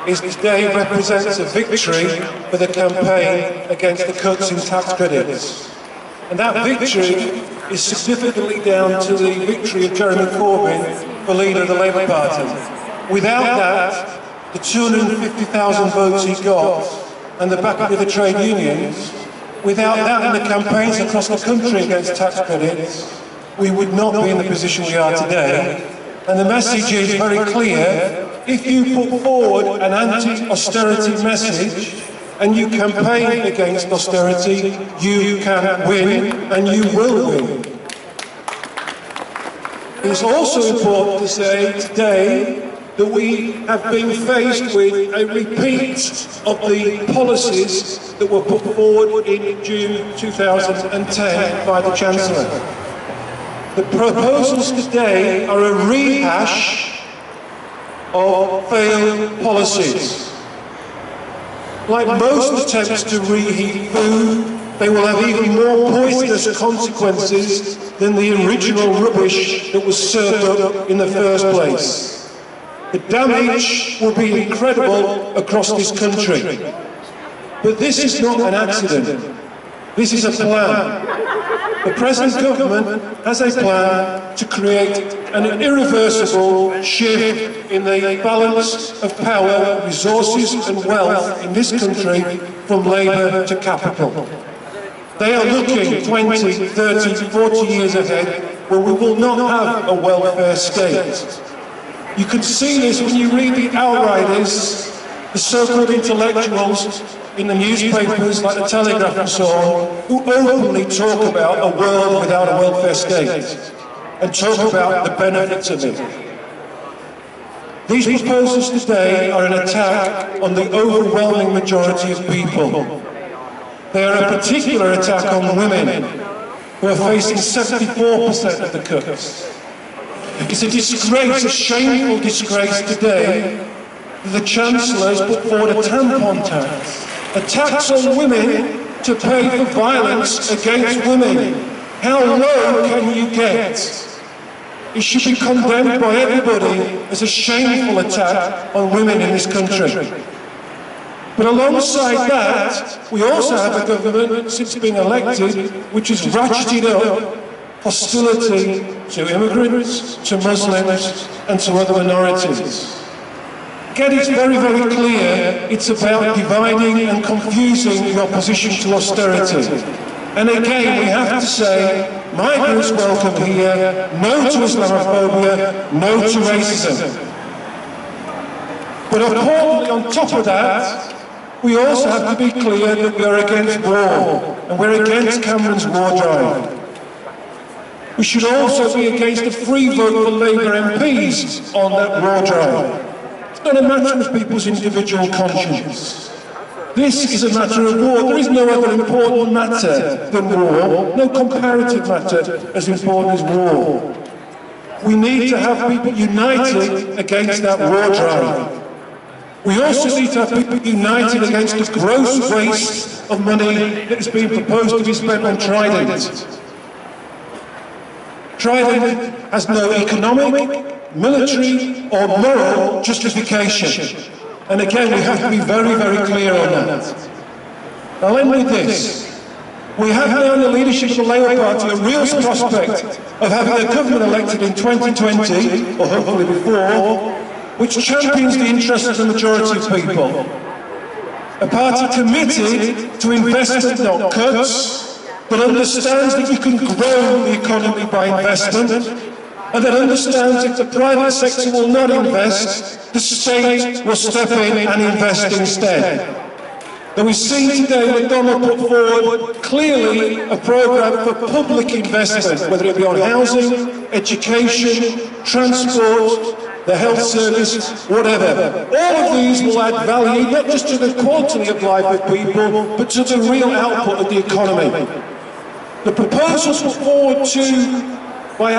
is today represents a victory for the campaign against the cuts in tax credits. And that victory is significantly down to the victory of Jeremy Corbyn for leader of the Labour Party. Without that, the 250,000 votes he got and the backing of the trade unions, without that and the campaigns across the country against tax credits, we would not be in the position we are today. And the message is very clear. If you put forward an anti-austerity message and you campaign against austerity, you can win, and you will win. It's also important to say today that we have been faced with a repeat of the policies that were put forward in June 2010 by the Chancellor. The proposals today are a rehash of failed policies. Like most attempts to reheat food, they will have even more poisonous consequences than the original rubbish that was served up in the first place. The damage will be incredible across this country. But this is not an accident. This is a plan. The present government has a plan to create an irreversible shift in the balance of power, resources and wealth in this country from labour to capital. They are looking 20, 30, 40 years ahead when we will not have a welfare state. You can see this when you read the outriders, the so-called intellectuals in the newspapers like the Telegraph and so on, who openly talk about a world without a welfare state and talk about the benefits of it. These proposals today are an attack on the overwhelming majority of people. They are a particular attack on women, who are facing 74% of the cuts. It's a disgrace, a shameful disgrace today that the Chancellor has put forward a tampon tax. A tax on women to pay for violence against women. How low can you get? It should be condemned by everybody as a shameful attack on women in this country. But alongside that, we also have a government, since being elected, which has ratcheted up hostility to immigrants, to Muslims, and to other minorities. Again, it's very, very clear it's about dividing and confusing the opposition to austerity. And again, we have to say, migrants welcome here, no to Islamophobia, no to racism. But importantly, on top of that, we also have to be clear that we are against war, and we're against Cameron's war drive. We should also be against a free vote for Labour MPs on that war drive. It's not a matter of people's individual conscience. This is a matter of war. There is no other important matter than war, no comparative matter as important as war. We need to have people united against that war drive. We also need to have people united against the gross waste of money that is being proposed to be spent on Trident. Trident has no economic, military or moral justification. And again, we have to be very, very clear on that. I'll end with this. We have now in the leadership of the Labour Party a real prospect of having a government elected in 2020, or hopefully before, which champions the interests of the majority of people. A party committed to investment, not cuts, that understands that you can grow the economy by investment, and that understands if the private sector will not invest, the state will step in and invest instead. And we've seen today that Donald put forward clearly a programme for public investment, whether it be on housing, education, transport, the health service, whatever. All of these will add value, not just to the quality of life of people, but to the real output of the economy. The proposals put forward by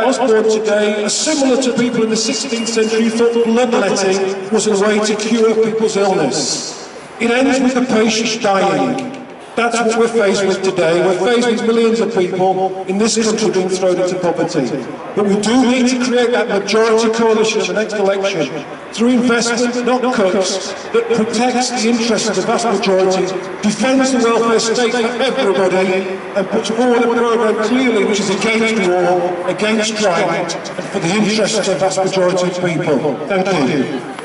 Osborne today are similar to people in the 16th century who thought bloodletting was a way to cure people's illness. It ends with the patient dying. That's what we're faced with today. We're faced with millions of people in this country being thrown into poverty. But we do need to create that majority coalition at the next election through investment, not cuts, that protects the interests of the vast majority, defends the welfare state for everybody, and puts forward a programme clearly which is against war, against crime, and for the interests of the vast majority of people. Thank you.